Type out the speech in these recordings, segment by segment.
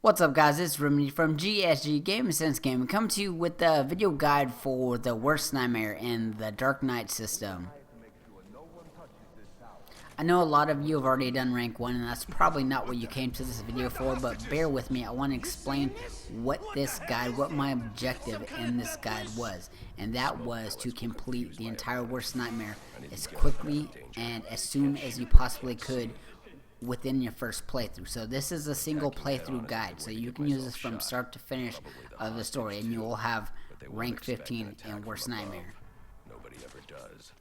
What's up, guys? It's Remedy from GSG Game Sense Game. Come to you with the video guide for the worst nightmare in the Dark Knight system. I know a lot of you have already done rank 1, and that's probably not what you came to this video for, but bear with me. I want to explain what my objective in this guide was, and that was to complete the entire worst nightmare as quickly and as soon as you possibly could within your first playthrough. So this is a single playthrough guide, so you can use this from start to finish of the story, and you will have rank 15 in worst nightmare.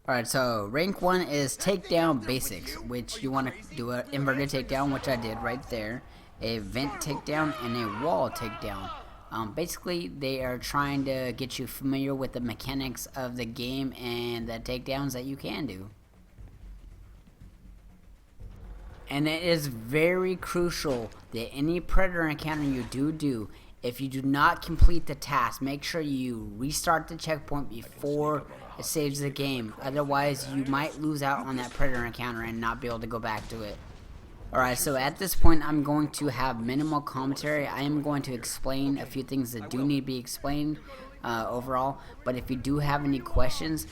Alright, so rank 1 is takedown basics, which you want to do an inverted takedown, which I did right there, a vent takedown, and a wall takedown. Basically, they are trying to get you familiar with the mechanics of the game and the takedowns that you can do. And it is very crucial that any predator encounter you do, if you do not complete the task, make sure you restart the checkpoint before it saves the game. Otherwise, you might lose out on that predator encounter and not be able to go back to it. Alright, so at this point, I'm going to have minimal commentary. I am going to explain a few things that do need to be explained overall. But if you do have any questions,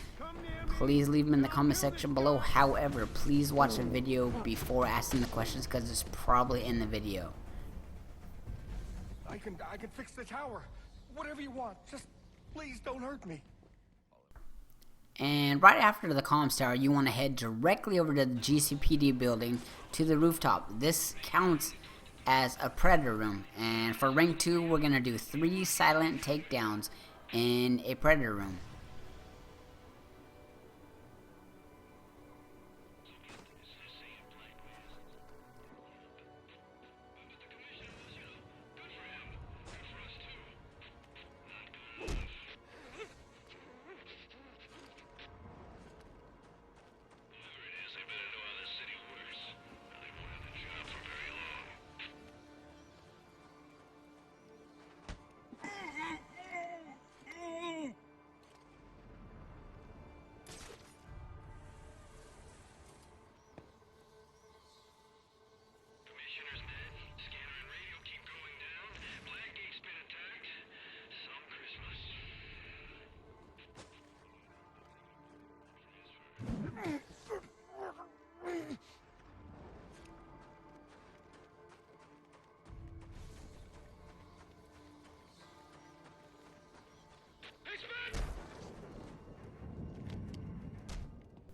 please leave them in the comment section below. However, please watch the video before asking the questions, because it's probably in the video. I can fix the tower. Whatever you want. Just please don't hurt me. And right after the comms tower, you want to head directly over to the GCPD building to the rooftop. This counts as a predator room. And for rank 2, we're going to do 3 silent takedowns in a predator room.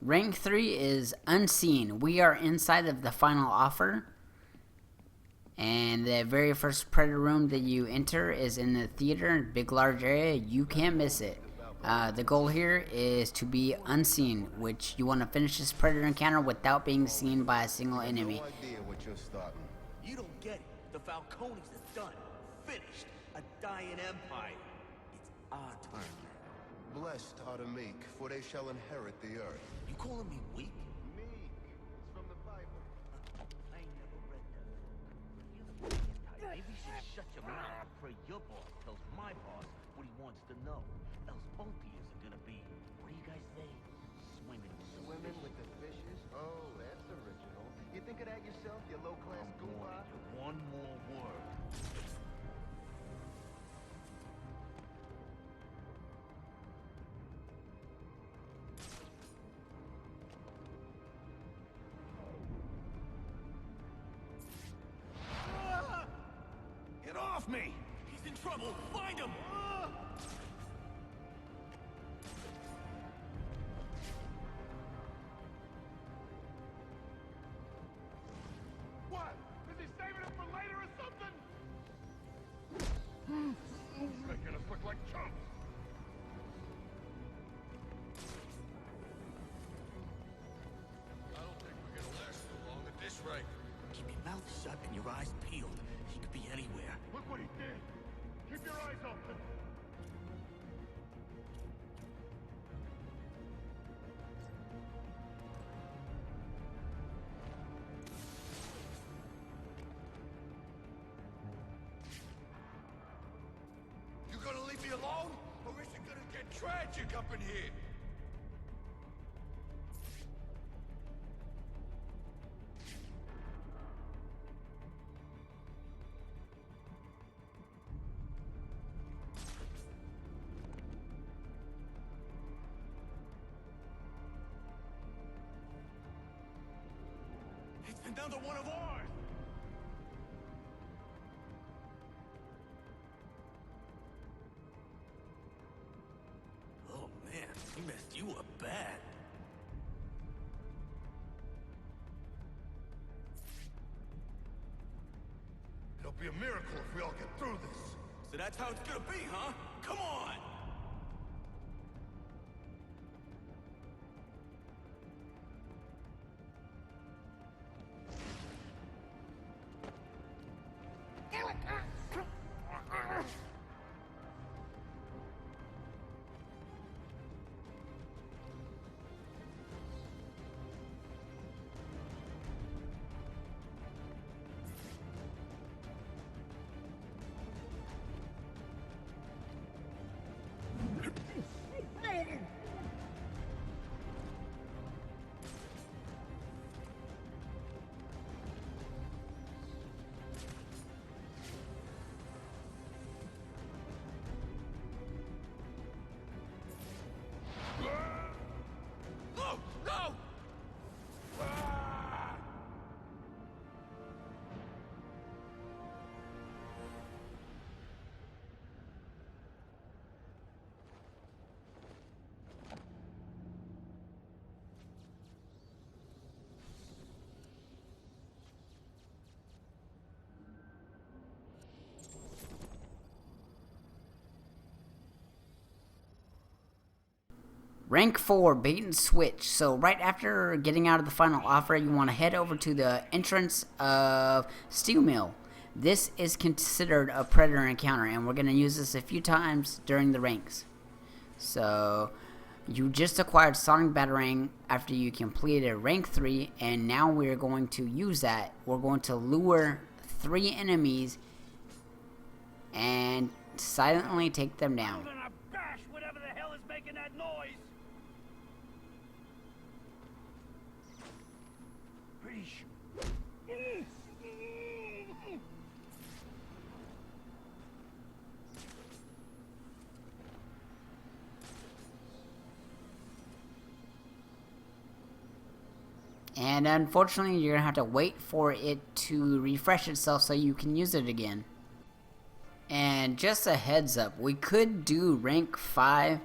Rank 3 is unseen. We are inside of the final offer, and the very first predator room that you enter is in the theater, big large area. You can't miss it. The goal here is to be unseen, which you want to finish this predator encounter without being seen by a single enemy. You don't get it. The Falcones is done. Finished. A dying empire. It's our turn now. Blessed are the meek, for they shall inherit the earth. You calling me weak? Meek. It's from the Bible. I ain't never read that. You're the biggest type. Maybe you should shut your mouth and pray your boss tells my boss what he wants to know. Else both of you are gonna be, what do you guys say? Swimming With the fishes? Oh, that's original. You think of that yourself, you low-class goofball? One more word. Get off me! He's in trouble. Find him! What? Is he saving it for later or something? He's making us look like chumps. I don't think we're gonna last too long at this rate. Keep your mouth shut and your eyes peeled. He could be anywhere. Look what he did. Keep your eyes open. You gonna leave me alone? Or is it gonna get tragic up in here? broken down to one of ours. Oh man, he messed you up bad. It'll be a miracle if we all get through this. So that's how it's gonna be, huh? Come on! No! No! Rank 4, bait and switch. So right after getting out of the final offer, you want to head over to the entrance of Steel Mill. This is considered a predator encounter, and we're going to use this a few times during the ranks. So you just acquired Sonic Batarang after you completed rank 3, and now we're going to use that. We're going to lure 3 enemies and silently take them down. I'm gonna bash whatever the hell is making that noise. Pretty sure. And unfortunately, you're going to have to wait for it to refresh itself so you can use it again. And just a heads up, we could do rank 5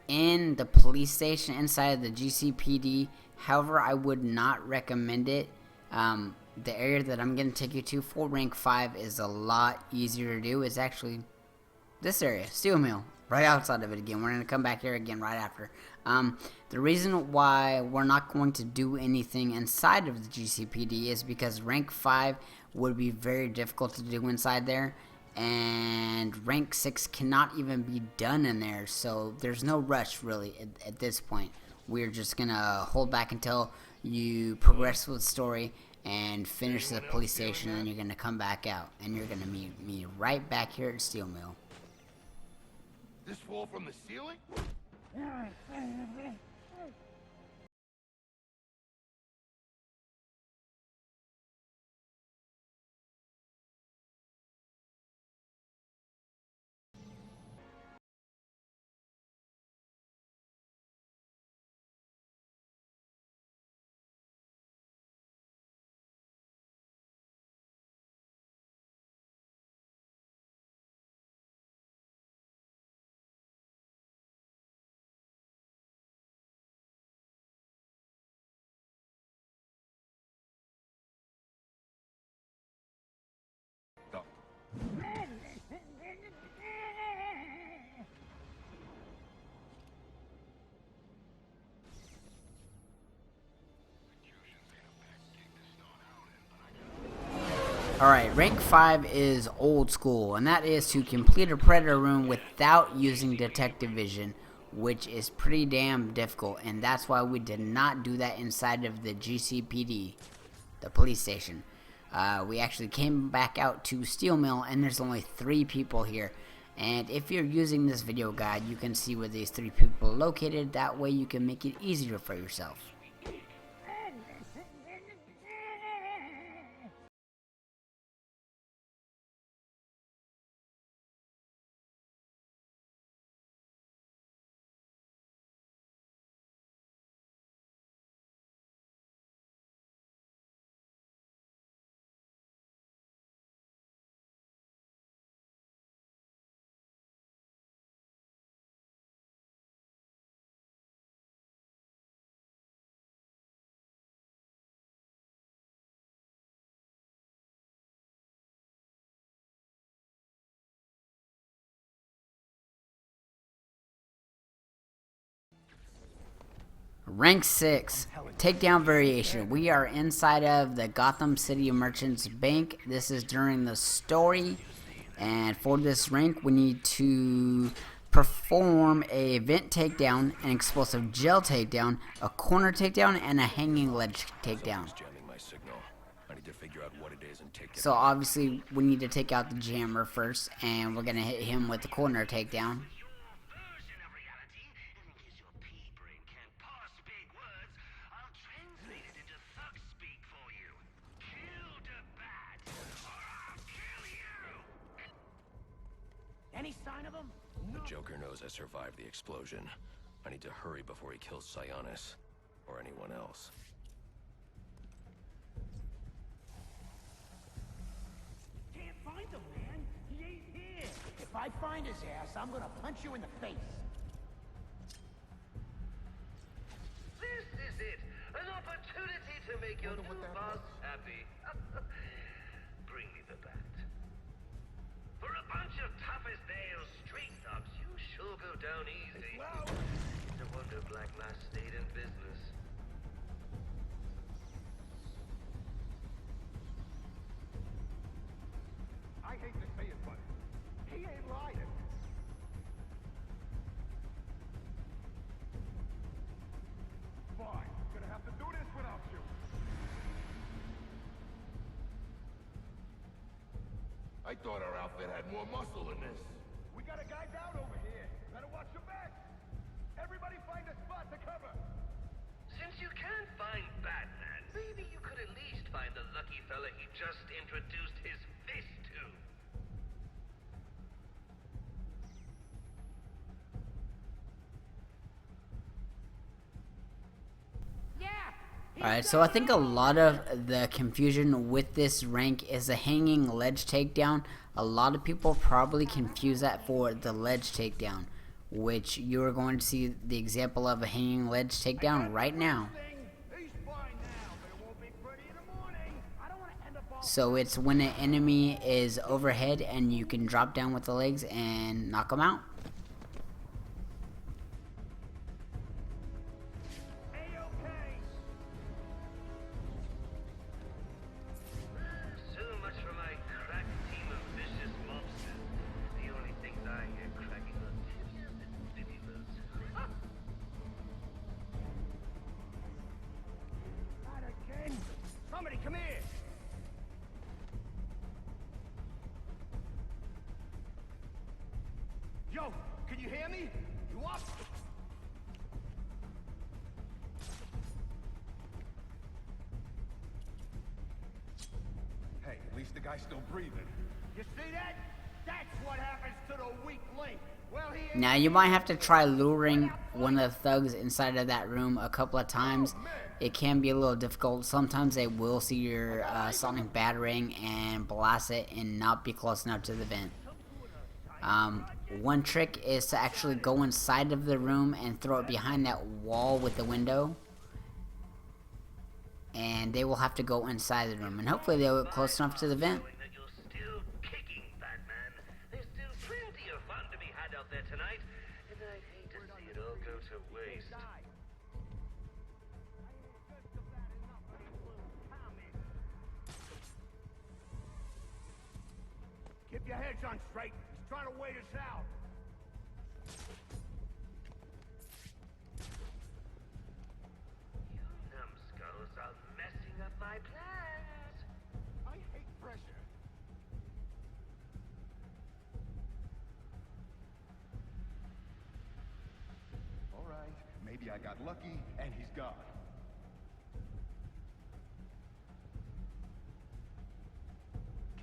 in the police station inside the GCPD. However, I would not recommend it. The area that I'm going to take you to for rank 5 is a lot easier to do. It's actually this area, Steel Mill, right outside of it again. We're going to come back here again right after. The reason why we're not going to do anything inside of the GCPD is because rank 5 would be very difficult to do inside there, and rank 6 cannot even be done in there, so there's no rush really at this point. We're just going to hold back until you progress with the story and finish the police station, and then you're going to come back out, and you're going to meet me right back here at Steel Mill. This fall from the ceiling? Alright, rank 5 is old school, and that is to complete a predator room without using detective vision, which is pretty damn difficult, and that's why we did not do that inside of the GCPD, the police station. We actually came back out to Steel Mill, and there's only 3 people here. And if you're using this video guide, you can see where these 3 people are located. That way you can make it easier for yourself. Rank 6, Takedown Variation. We are inside of the Gotham City Merchants Bank. This is during the story, and for this rank we need to perform a vent takedown, an explosive gel takedown, a corner takedown, and a hanging ledge takedown. So obviously we need to take out the jammer first, and we're going to hit him with the corner takedown. Any sign of him? The Joker knows I survived the explosion. I need to hurry before he kills Sionis. Or anyone else. Can't find him, man. He ain't here. If I find his ass, I'm gonna punch you in the face. This is it. An opportunity to make your new boss happy. Bring me the bat. For a bunch of tough-as-nails street thugs, you sure go down easy. No wonder Black Mass stayed in business. I hate to say it, but he ain't lying. Fine, gonna have to do this without you. I thought our outfit had more muscle than this. We got a guy down over here. Better watch your back. Everybody find a spot to cover. Since you can't find Batman, maybe you could at least find the lucky fella he just introduced his fist to. Alright, so I think a lot of the confusion with this rank is the hanging ledge takedown. A lot of people probably confuse that for the ledge takedown, which you are going to see the example of a hanging ledge takedown right now. So it's when an enemy is overhead and you can drop down with the legs and knock them out. Somebody come here! Yo, can you hear me? You up? Hey, at least the guy's still breathing. You see that? That's what happens to the weak link. Well, he Now you might have to try luring one of the thugs inside of that room a couple of times. It can be a little difficult. Sometimes they will see your sonic batarang and blast it and not be close enough to the vent. One trick is to actually go inside of the room and throw it behind that wall with the window. And they will have to go inside the room. And hopefully they'll get close enough to the vent. That you're still kicking, Batman. There's still plenty of fun to be had out there tonight. And I'd hate to see it all go to waste. Keep your heads on straight. He's trying to wait us out. You numbskulls are messing up my plans. I hate pressure. All right, maybe I got lucky and he's gone.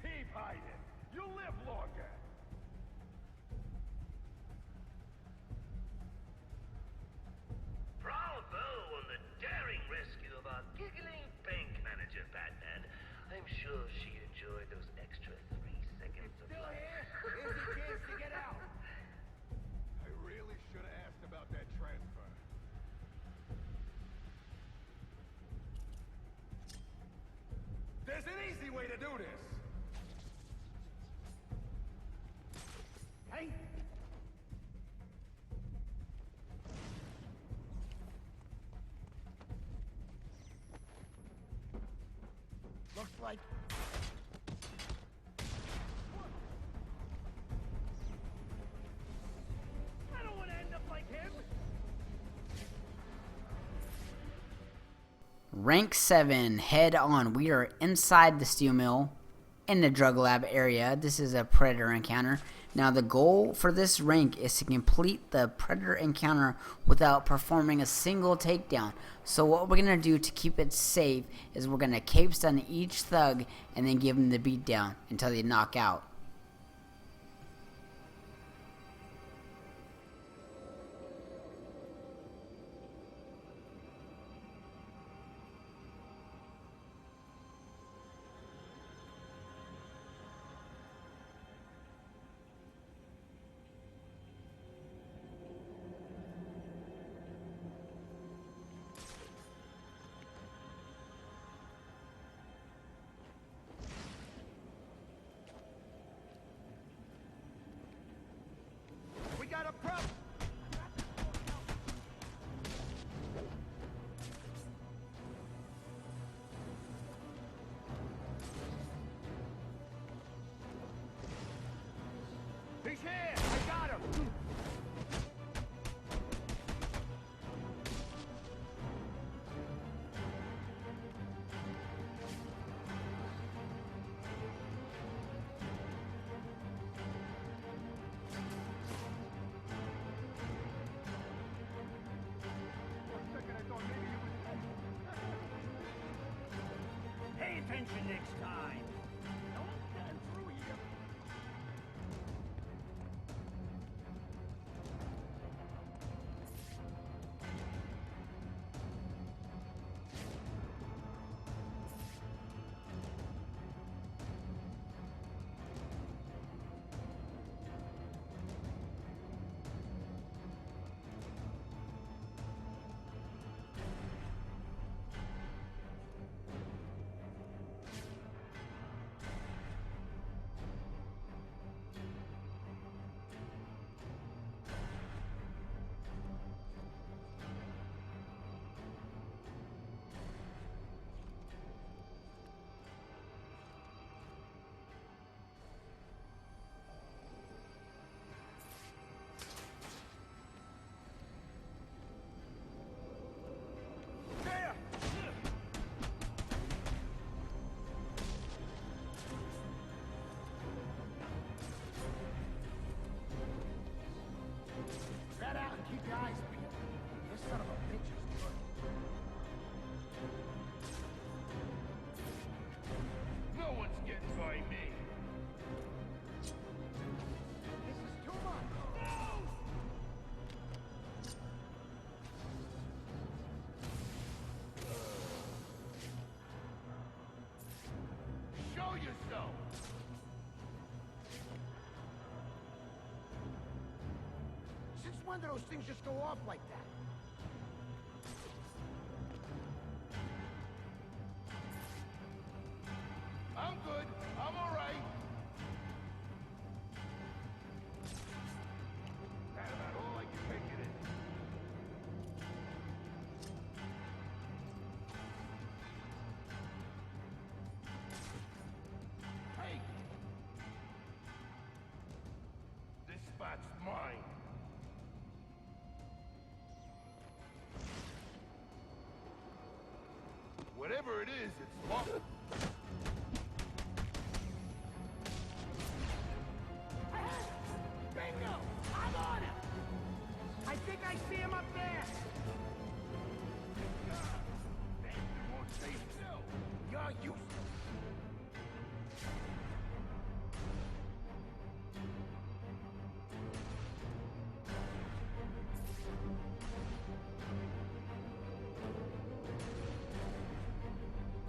Keep hiding. You'll live longer. Bravo on the daring rescue of our giggling bank manager, Batman. I'm sure she enjoyed those extra 3 seconds of life. Here's your chance to get out. I really should have asked about that transfer. There's an easy way to do this. Hey, like... I don't want to end up like him. Rank 7, head on. We are inside the steel mill in the drug lab area. This is a predator encounter. Now the goal for this rank is to complete the predator encounter without performing a single takedown. So what we're going to do to keep it safe is we're going to cape stun each thug and then give them the beatdown until they knock out. We got a problem. He's here. I got him. Pay attention next time. No one's getting through here. Spread out and keep your eyes peeled. This son of a bitch is good. No one's getting by me. This is too much. Show yourself. Since when do those things just go off like that? I'm good. I'm all right. That's about all I can take it in. Hey! This spot's mine. Whatever it is, it's locked. Bingo! I'm on him! I think I see him up there! Man, you won't stay still. You're useless!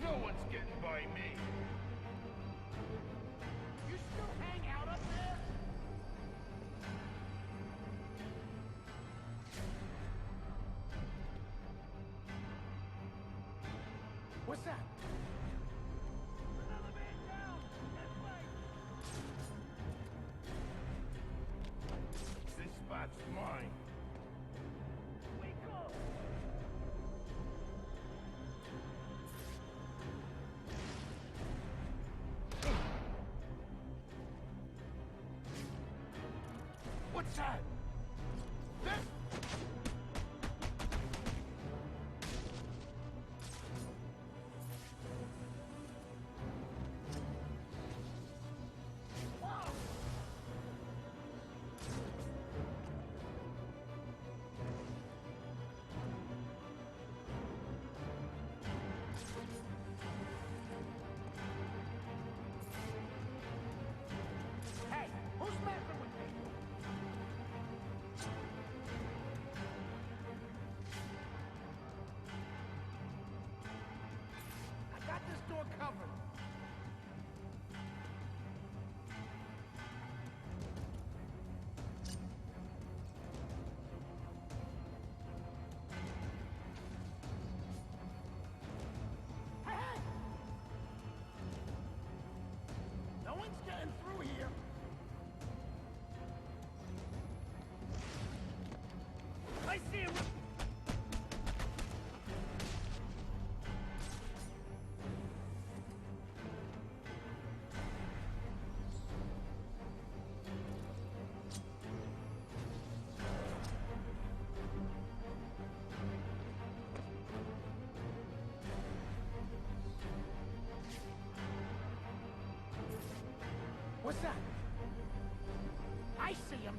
No one's getting by me. You still hang out up there? What's that? Another man down! That way! This spot's mine. Wake up! covered. No one's getting through here. I see him. What's that? I see him.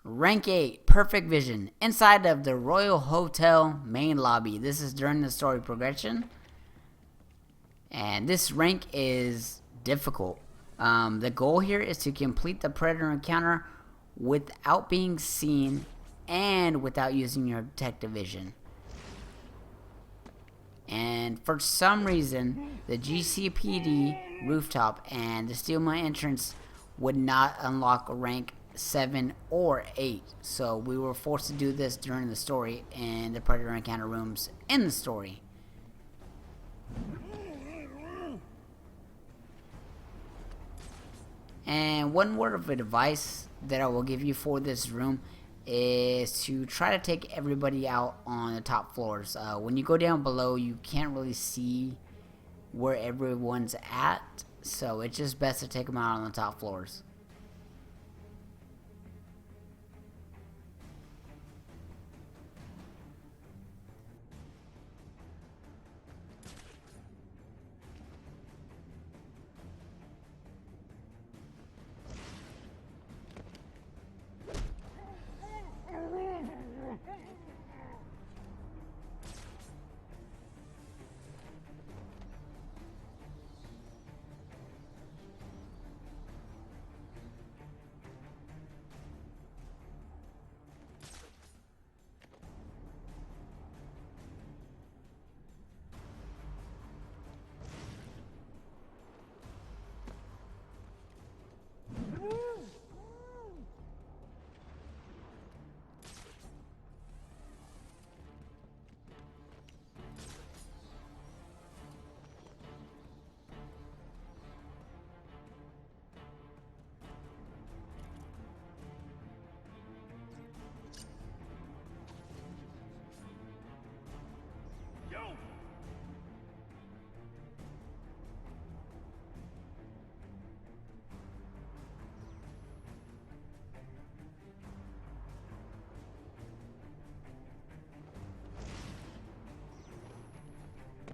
Rank 8, Perfect Vision, inside of the Royal Hotel main lobby. This is during the story progression. And this rank is difficult. The goal here is to complete the Predator encounter without being seen and without using your detective vision. And for some reason, the GCPD rooftop and the Steel Mine entrance would not unlock rank 7 or 8. So we were forced to do this during the story in the Predator encounter rooms in the story. And one word of advice that I will give you for this room is to try to take everybody out on the top floors. When you go down below, you can't really see where everyone's at, so it's just best to take them out on the top floors.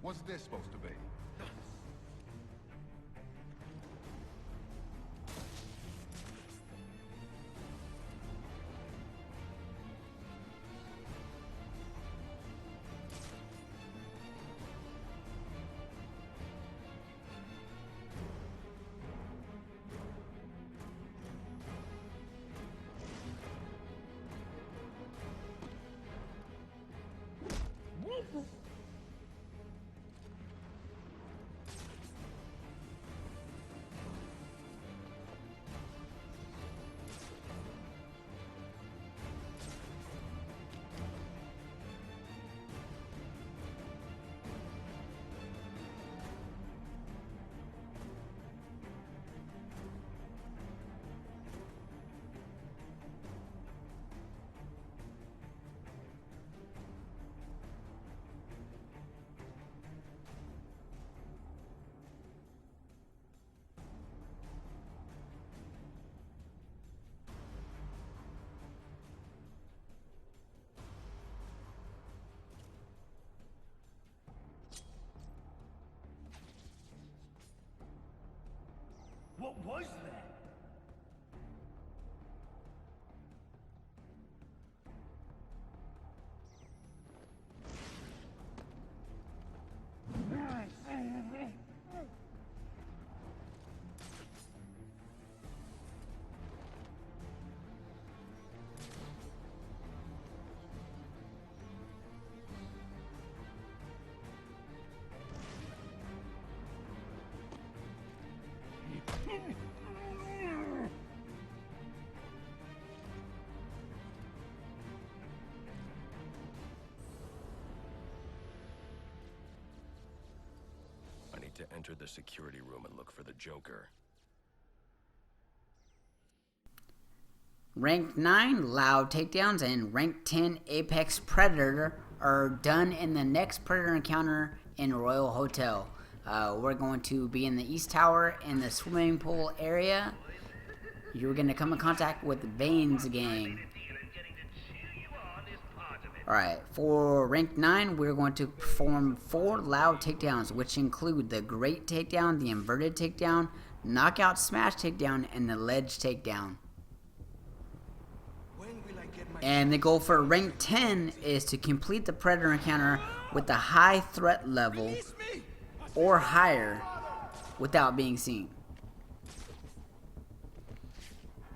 What's this supposed to be? What was that? enter the security room and look for the Joker. Rank 9 Loud Takedowns and Rank 10 Apex Predator are done in the next Predator encounter in Royal Hotel. We're going to be in the East Tower in the swimming pool area. You're going to come in contact with Vane's gang. Alright, for Rank 9, we're going to perform 4 Loud Takedowns, which include the Great Takedown, the Inverted Takedown, Knockout Smash Takedown, and the Ledge Takedown. And the goal for Rank 10 is to complete the Predator encounter with a high threat level or higher without being seen.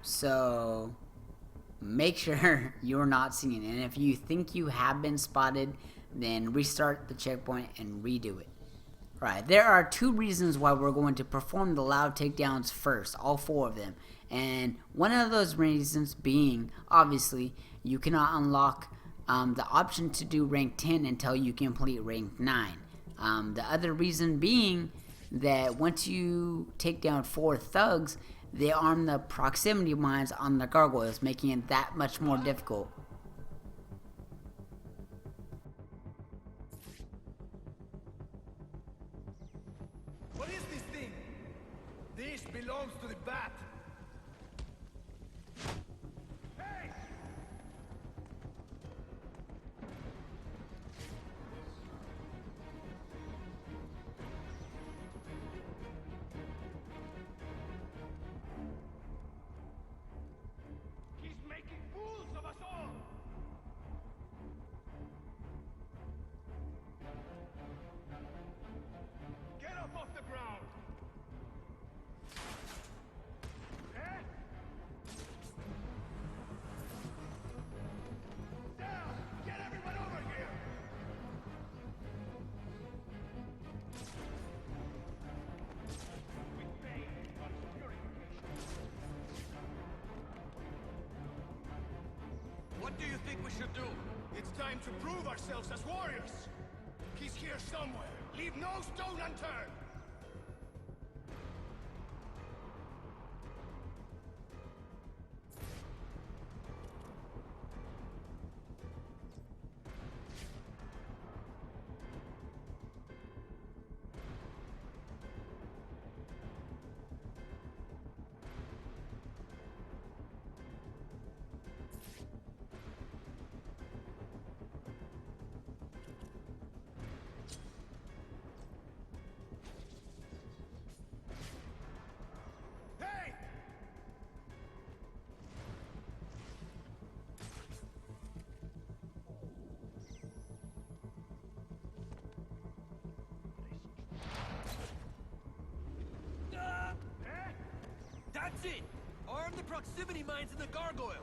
So make sure you're not seen, and if you think you have been spotted, then restart the checkpoint and redo it. Alright, there are 2 reasons why we're going to perform the Loud Takedowns first, all 4 of them. And one of those reasons being, obviously, you cannot unlock the option to do Rank 10 until you complete Rank 9. The other reason being that once you take down 4 thugs, they arm the proximity mines on the gargoyles, making it that much more difficult. What is this thing? This belongs to the bat. Hey! He's making fools of us all! Get up off the ground! Eh? Down! Get everyone over here! We pay on purification. What do you think we should do? It's time to prove ourselves as warriors! He's here somewhere! Leave no stone unturned! Hey! That's it! Arm the proximity mines and the gargoyles!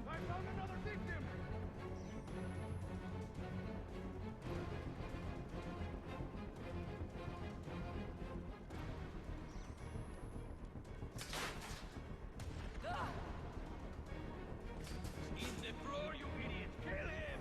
I found another victim! In the floor, you idiot! Kill him!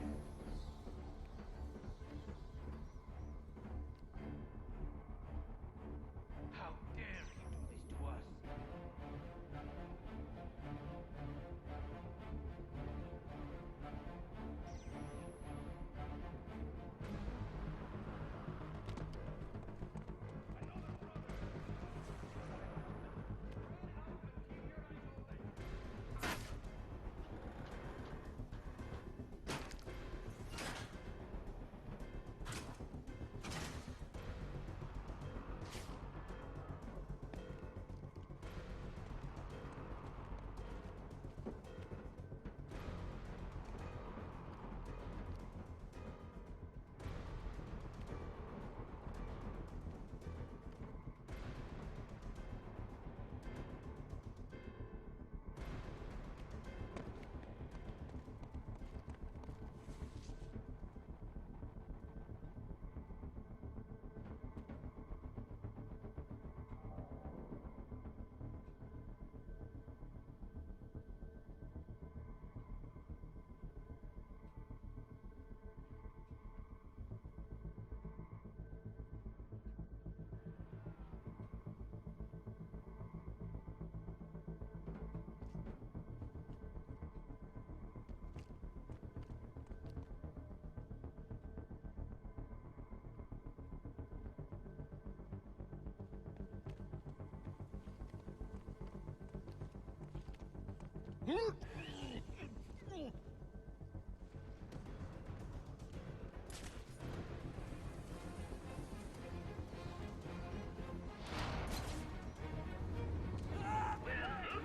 Look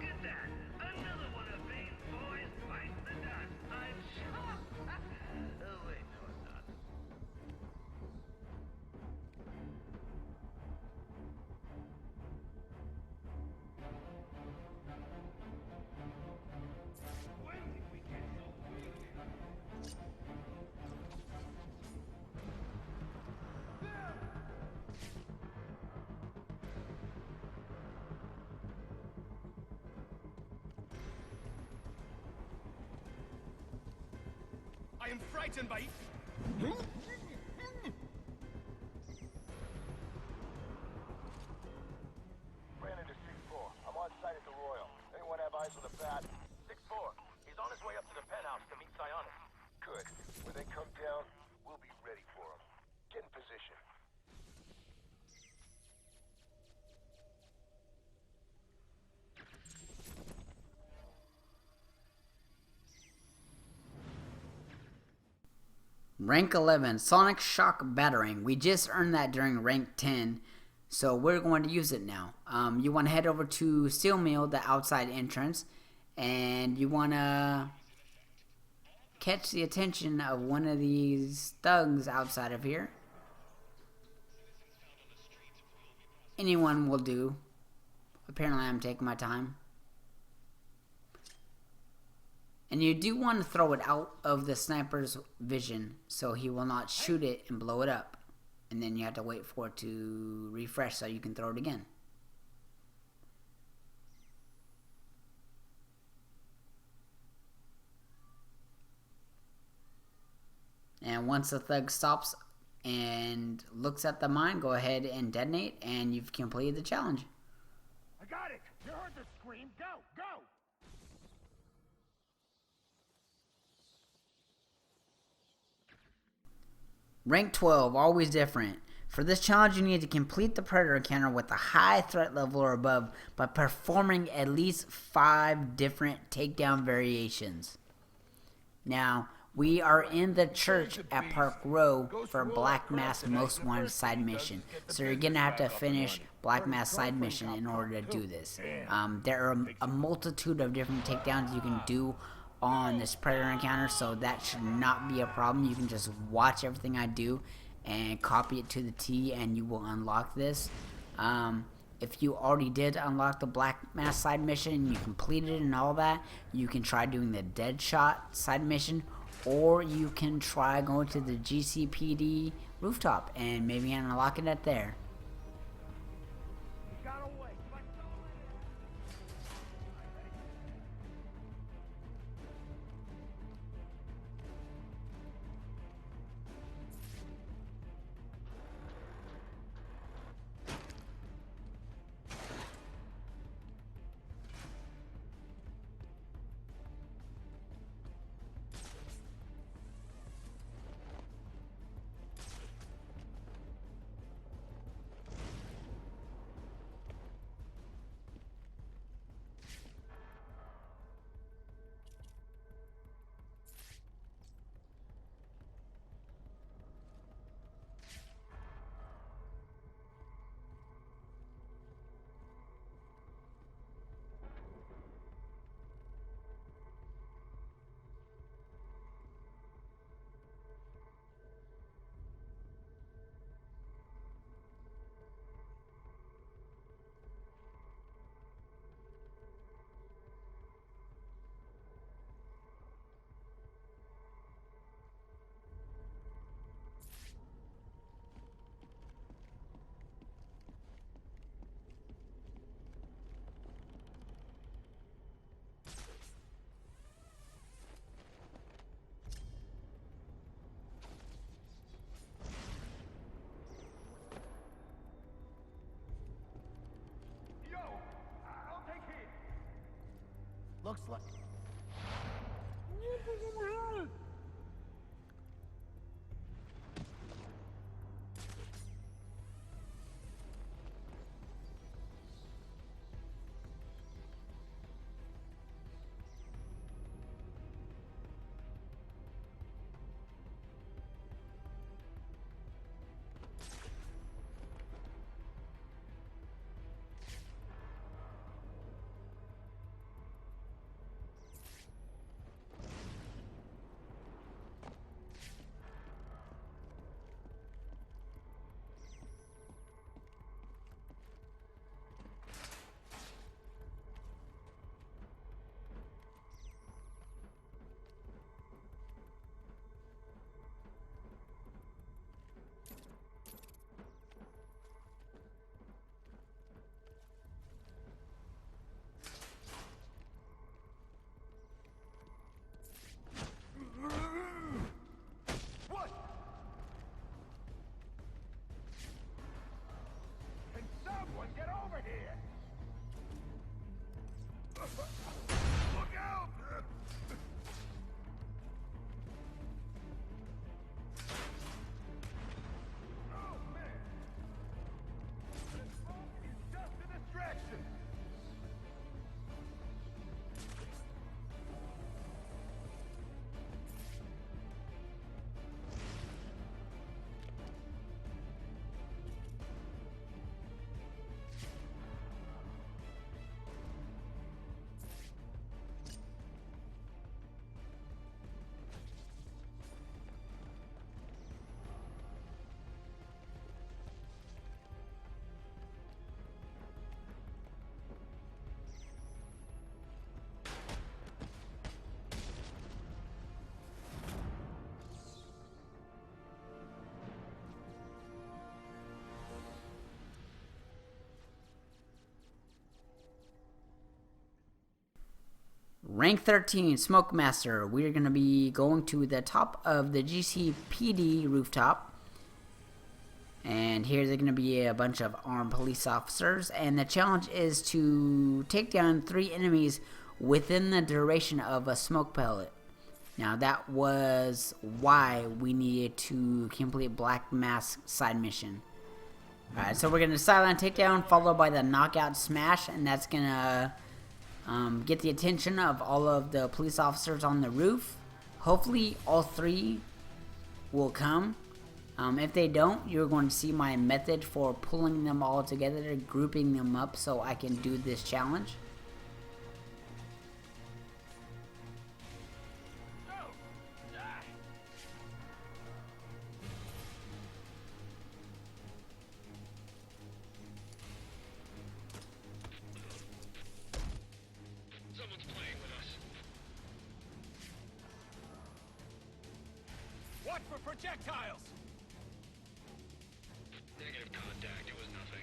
at that! Another one of these boys bites the dust! I'm shocked! Oh wait, no I'm not. When did we get so weak? I am frightened by... Ran into 6-4. I'm on site at the Royal. Anyone have eyes on the bat? 6-4. He's on his way up to the penthouse to meet Sionis. Good. When they come down, we'll be ready for them. Get in position. Rank 11, Sonic Shock Batarang. We just earned that during rank 10, so we're going to use it now. You want to head over to Steel Mill, the outside entrance, and you want to catch the attention of one of these thugs outside of here. Anyone will do. Apparently I'm taking my time. And you do want to throw it out of the sniper's vision so he will not shoot it and blow it up. And then you have to wait for it to refresh so you can throw it again. And once the thug stops and looks at the mine, go ahead and detonate, and you've completed the challenge. I got it! You heard the scream! Go! Go! Rank 12, always different. For this challenge, you need to complete the Predator encounter with a high threat level or above by performing at least 5 different takedown variations. Now, we are in the church at Park Row for Black Mass Most Wanted side mission. So you're going to have to finish Black Mass side mission in order to do this. There are a multitude of different takedowns you can do on this Predator encounter, so that should not be a problem. You can just watch everything I do and copy it to the T, and you will unlock this. If you already did unlock the Black Mass side mission and you completed it and all that, you can try doing the Deadshot side mission, or you can try going to the GCPD rooftop and maybe unlocking it there. Got away! But don't Looks like... Rank 13, Smoke Master. We're going to be going to the top of the GCPD rooftop. And here's going to be a bunch of armed police officers. And the challenge is to take down 3 enemies within the duration of a smoke pellet. Now that was why we needed to complete Black Mask side mission. Alright, so we're going to silent takedown followed by the knockout smash. And that's going to get the attention of all of the police officers on the roof. Hopefully all 3 will come. If they don't, you're going to see my method for pulling them all together, grouping them up so I can do this challenge. Someone's playing with us. Watch for projectiles! Negative contact. It was nothing.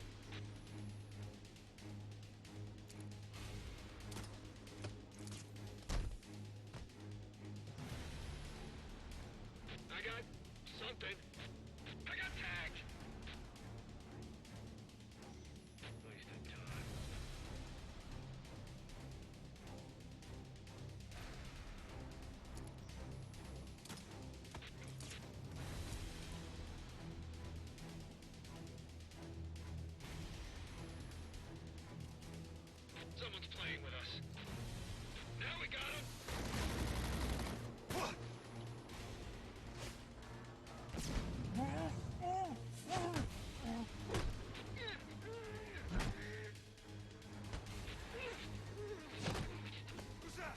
I got something. I got tagged. Wasted time. Someone's playing with us. Now we got him. Who's that?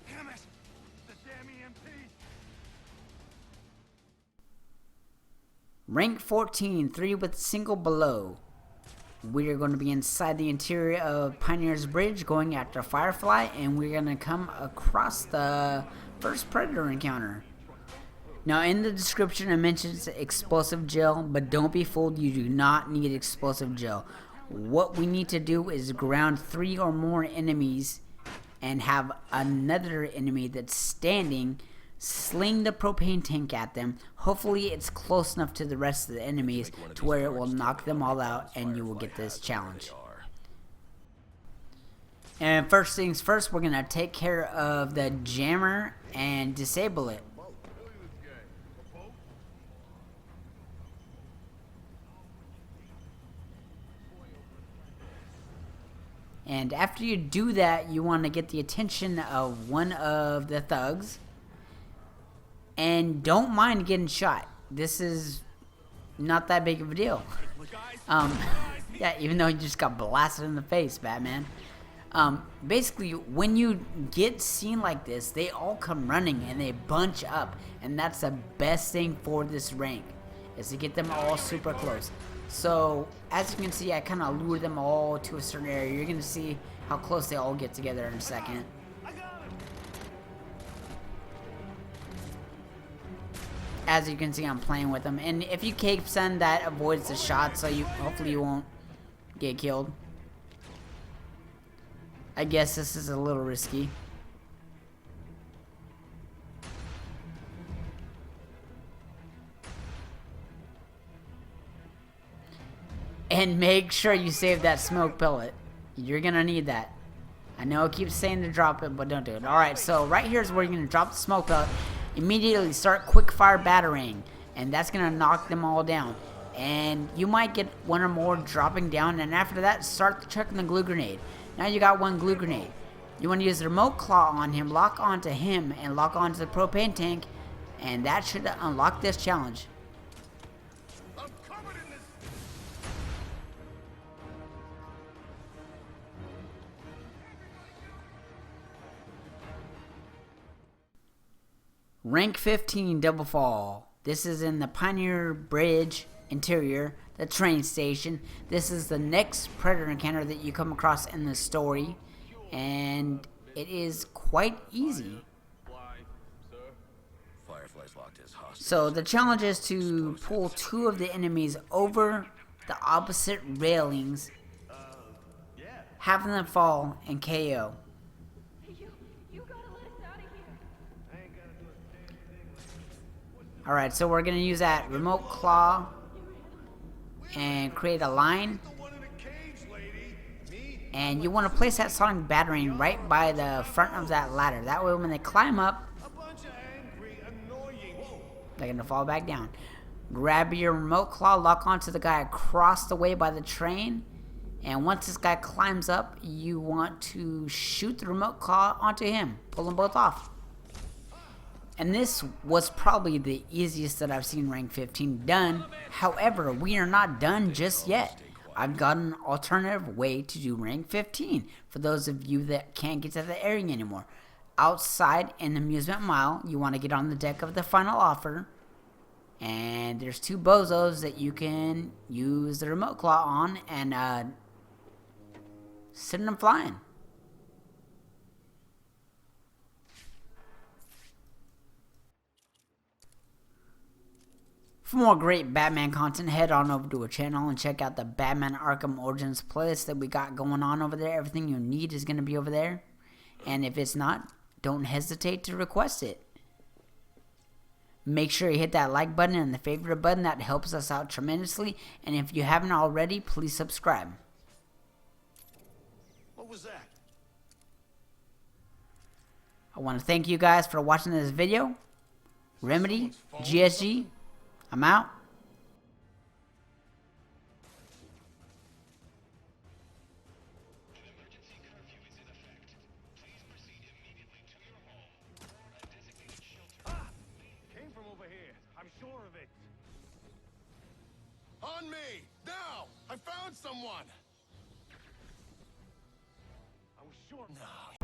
Damn it! The damn EMP! Rank 14, 3 with single below. We are going to be inside the interior of Pioneer's Bridge going after Firefly, and we're going to come across the first Predator encounter. Now in the description it mentions explosive gel, but don't be fooled, you do not need explosive gel. What we need to do is ground 3 or more enemies and have another enemy that's standing, sling the propane tank at them. Hopefully it's close enough to the rest of the enemies to where it will knock them all out and you will get this challenge. And first things first, we're going to take care of the jammer and disable it. And after you do that, you want to get the attention of one of the thugs. And don't mind getting shot. This is not that big of a deal. Yeah, even though you just got blasted in the face, Batman. Basically, when you get seen like this, they all come running and they bunch up. And that's the best thing for this rank, is to get them all super close. So, as you can see, I kind of lure them all to a certain area. You're going to see how close they all get together in a second. As you can see, I'm playing with them, and if you cape send, that avoids the shot, so hopefully you won't get killed. I guess this is a little risky. And make sure you save that smoke pellet. You're gonna need that. I know it keeps saying to drop it, but don't do it. Alright, so right here is where you're gonna drop the smoke pellet. Immediately start quick fire Batarang, and that's gonna knock them all down. And you might get 1 or more dropping down, and after that start chucking the glue grenade. Now you got 1 glue grenade. You want to use the remote claw on him, lock onto him, and lock onto the propane tank, and that should unlock this challenge. I'm covered in this. Rank 15 double fall. This is in the Pioneer Bridge interior, the train station. This is the next Predator encounter that you come across in the story, and it is quite easy. Firefly's locked his hostage. So the challenge is to pull 2 of the enemies over the opposite railings having them fall and KO. You gotta let us out of here. Alright, so we're gonna use that remote claw and create a line. And you want to place that sonic batarang right by the front of that ladder. That way when they climb up, they're going to fall back down. Grab your remote claw, lock onto the guy across the way by the train. And once this guy climbs up, you want to shoot the remote claw onto him. Pull them both off. And this was probably the easiest that I've seen rank 15 done. However, we are not done just yet. I've got an alternative way to do rank 15 for those of you that can't get to the area anymore. Outside in the amusement mile, you want to get on the deck of the final offer. And there's two bozos that you can use the remote claw on and send them flying. For more great Batman content, head on over to our channel and check out the Batman Arkham Origins playlist that we got going on over there. Everything you need is going to be over there. And if it's not, don't hesitate to request it. Make sure you hit that like button and the favorite button. That helps us out tremendously. And if you haven't already, please subscribe. What was that? I want to thank you guys for watching this video. Remedy, GSG. I'm out. Came from over here. I'm sure of it. On me! Now! I found someone! I was sure. No,